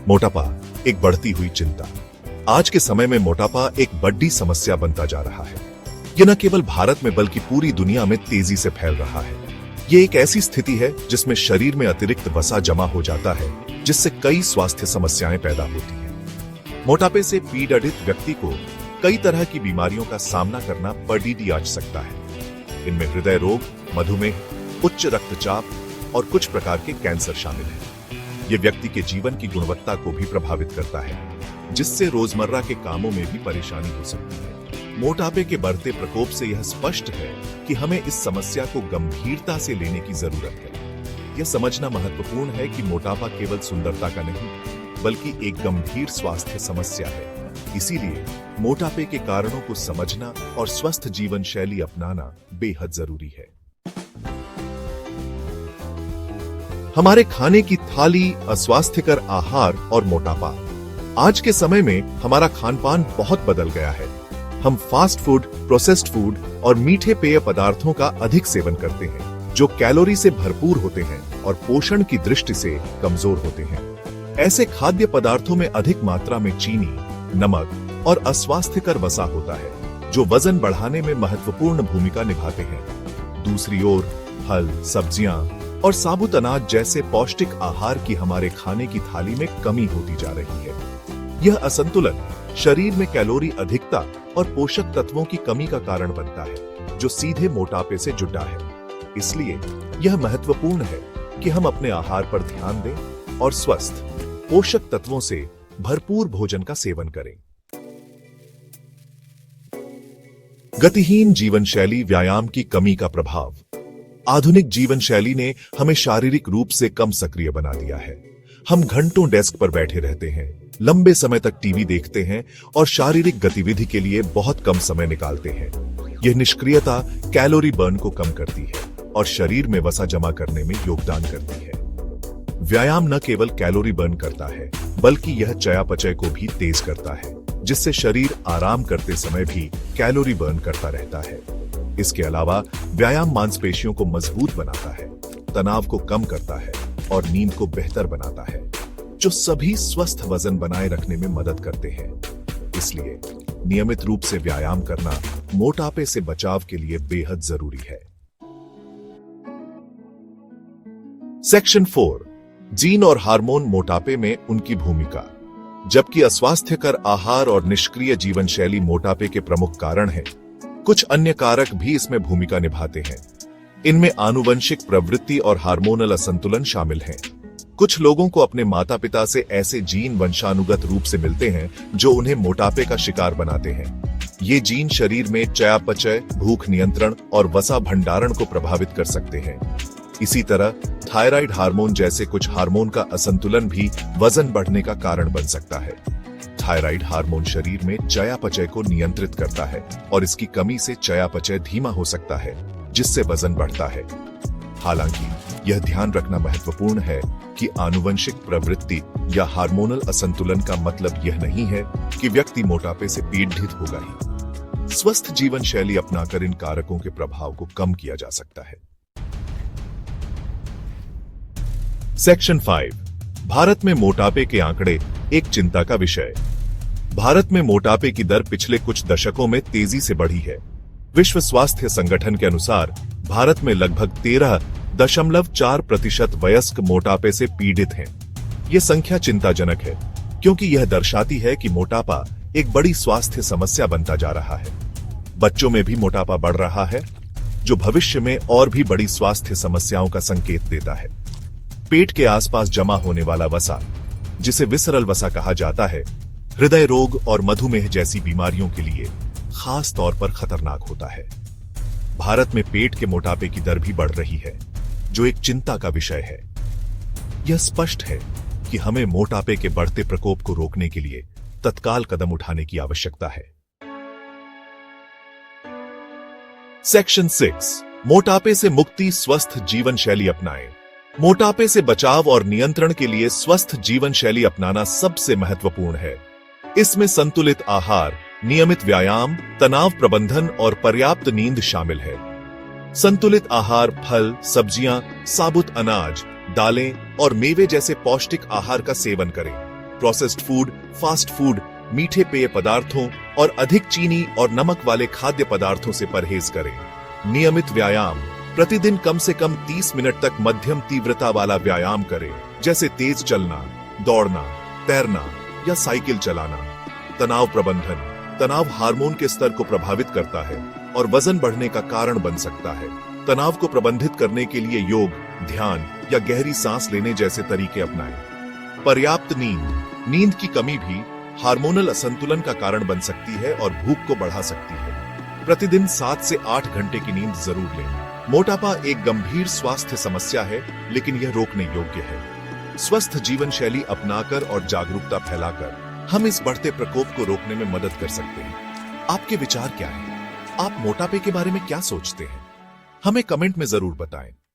मोटापा एक बढ़ती हुई चिंता। आज के समय में मोटापा एक बड़ी समस्या बनता जा रहा है। यह न केवल भारत में बल्कि पूरी दुनिया में तेजी से फैल रहा है। ये एक ऐसी स्थिति है जिसमें शरीर में अतिरिक्त वसा जमा हो जाता है, जिससे कई स्वास्थ्य समस्याएं पैदा होती हैं। मोटापे से पीड़ित व्यक्ति को कई तरह की बीमारियों का सामना करना पड़ सकता है। इनमें हृदय रोग, मधुमेह, उच्च रक्तचाप और कुछ प्रकार के कैंसर शामिल हैं। ये व्यक्ति के जीवन की गुणवत्ता को भी प्रभावित करता है, जिससे रोजमर्रा के कामों में भी परेशानी हो सकती है। मोटापे के बढ़ते प्रकोप से यह स्पष्ट है कि हमें इस समस्या को गंभीरता से लेने की जरूरत है। यह समझना महत्वपूर्ण है कि मोटापा केवल सुंदरता का नहीं, बल्कि एक गंभीर स्वास्थ्य समस्या है। इसीलिए मोटापे के कारणों को समझना और स्वस्थ जीवन शैली अपनाना बेहद जरूरी है। हमारे खाने की थाली, अस्वास्थ्यकर आहार और मोटापा। आज के समय में हमारा खानपान बहुत बदल गया है। हम फास्ट फूड, प्रोसेस्ड फूड और मीठे पेय पदार्थों का अधिक सेवन करते हैं, जो कैलोरी से भरपूर होते हैं और पोषण की दृष्टि से कमजोर होते हैं। ऐसे खाद्य पदार्थों में अधिक मात्रा में चीनी, नमक और अस्वास्थ्यकर वसा होता है, जो वजन बढ़ाने में महत्वपूर्ण भूमिका निभाते हैं। दूसरी ओर फल, सब्जियां और साबुत अनाज जैसे पौष्टिक आहार की हमारे खाने की थाली में कमी होती जा रही है। यह असंतुलन शरीर में कैलोरी अधिकता और पोषक तत्वों की कमी का कारण बनता है, जो सीधे मोटापे से जुड़ा है। इसलिए यह महत्वपूर्ण है कि हम अपने आहार पर ध्यान दें और स्वस्थ, पोषक तत्वों से भरपूर भोजन का सेवन करें। गतिहीन जीवन शैली, व्यायाम की कमी का प्रभाव। आधुनिक जीवन शैली ने हमें शारीरिक रूप से कम सक्रिय बना दिया है। हम घंटों डेस्क पर बैठे रहते हैं, लंबे समय तक टीवी देखते हैं और शारीरिक गतिविधि के लिए बहुत कम समय निकालते हैं। यह निष्क्रियता कैलोरी बर्न को कम करती है और शरीर में वसा जमा करने में योगदान करती है। व्यायाम न केवल कैलोरी बर्न करता है, बल्कि यह चयापचय को भी तेज करता है, जिससे शरीर आराम करते समय भी कैलोरी बर्न करता रहता है। इसके अलावा व्यायाम मांसपेशियों को मजबूत बनाता है, तनाव को कम करता है और नींद को बेहतर बनाता है, जो सभी स्वस्थ वजन बनाए रखने में मदद करते हैं। इसलिए नियमित रूप से व्यायाम करना मोटापे से बचाव के लिए बेहद जरूरी है। सेक्शन 4, जीन और हार्मोन मोटापे में उनकी भूमिका। जबकि अस्वास्थ्यकर आहार और निष्क्रिय जीवन शैली मोटापे के प्रमुख कारण हैं, कुछ अन्य कारक भी इसमें भूमिका निभाते हैं। इनमें आनुवंशिक प्रवृत्ति और हार्मोनल असंतुलन शामिल हैं। कुछ लोगों को अपने माता पिता से ऐसे जीन वंशानुगत रूप से मिलते हैं जो उन्हें मोटापे का शिकार बनाते हैं। ये जीन शरीर में चयापचय, भूख नियंत्रण और वसा भंडारण को प्रभावित कर सकते हैं। इसी तरह थायराइड हार्मोन जैसे कुछ हार्मोन का असंतुलन भी वजन बढ़ने का कारण बन सकता है। थायराइड हार्मोन शरीर में चयापचय को नियंत्रित करता है और इसकी कमी से चयापचय धीमा हो सकता है, जिससे वजन बढ़ता है। हालांकि यह ध्यान रखना महत्वपूर्ण है कि आनुवंशिक प्रवृत्ति या हार्मोनल असंतुलन का मतलब यह नहीं है कि व्यक्ति मोटापे से पीड़ित होगा ही। स्वस्थ जीवन शैली अपनाकर इन कारकों के प्रभाव को कम किया जा सकता है। सेक्शन 5, भारत में मोटापे के आंकड़े एक चिंता का विषय। भारत में मोटापे की दर पिछले कुछ दशकों में तेजी से बढ़ी है। विश्व स्वास्थ्य संगठन के अनुसार भारत में लगभग 13.4% वयस्क मोटापे से पीड़ित हैं। यह संख्या चिंताजनक है, क्योंकि यह दर्शाती है कि मोटापा एक बड़ी स्वास्थ्य समस्या बनता जा रहा है। बच्चों में भी मोटापा बढ़ रहा है, जो भविष्य में और भी बड़ी स्वास्थ्य समस्याओं का संकेत देता है। पेट के आसपास जमा होने वाला वसा, जिसे विसरल वसा कहा जाता है, हृदय रोग और मधुमेह जैसी बीमारियों के लिए खास तौर पर खतरनाक होता है। भारत में पेट के मोटापे की दर भी बढ़ रही है, जो एक चिंता का विषय है। यह स्पष्ट है कि हमें मोटापे के बढ़ते प्रकोप को रोकने के लिए तत्काल कदम उठाने की आवश्यकता है। सेक्शन 6, मोटापे से मुक्ति, स्वस्थ जीवन शैली अपनाएं। मोटापे से बचाव और नियंत्रण के लिए स्वस्थ जीवन शैली अपनाना सबसे महत्वपूर्ण है। इसमें संतुलित आहार, नियमित व्यायाम, तनाव प्रबंधन और पर्याप्त नींद शामिल है। संतुलित आहार फल, सब्जियां, साबुत अनाज, दालें और मेवे जैसे पौष्टिक आहार का सेवन करें। प्रोसेस्ड फूड, फास्ट फूड, मीठे पेय पदार्थों और अधिक चीनी और नमक वाले खाद्य पदार्थों से परहेज करें। नियमित व्यायाम, प्रतिदिन कम से कम 30 मिनट तक मध्यम तीव्रता वाला व्यायाम करें, जैसे तेज चलना, दौड़ना, तैरना या साइकिल चलाना। तनाव प्रबंधन, तनाव हार्मोन के स्तर को प्रभावित करता है और वजन बढ़ने का कारण बन सकता है। तनाव को प्रबंधित करने के लिए योग, ध्यान या गहरी सांस लेने जैसे तरीके अपनाएं। पर्याप्त नींद, नींद की कमी भी हार्मोनल असंतुलन का कारण बन सकती है और भूख को बढ़ा सकती है। प्रतिदिन 7 से 8 घंटे की नींद जरूर लें। मोटापा एक गंभीर स्वास्थ्य समस्या है, लेकिन यह रोकने योग्य है। स्वस्थ जीवन शैली अपनाकर और जागरूकता फैलाकर हम इस बढ़ते प्रकोप को रोकने में मदद कर सकते हैं। आपके विचार क्या हैं? आप मोटापे के बारे में क्या सोचते हैं? हमें कमेंट में जरूर बताएं।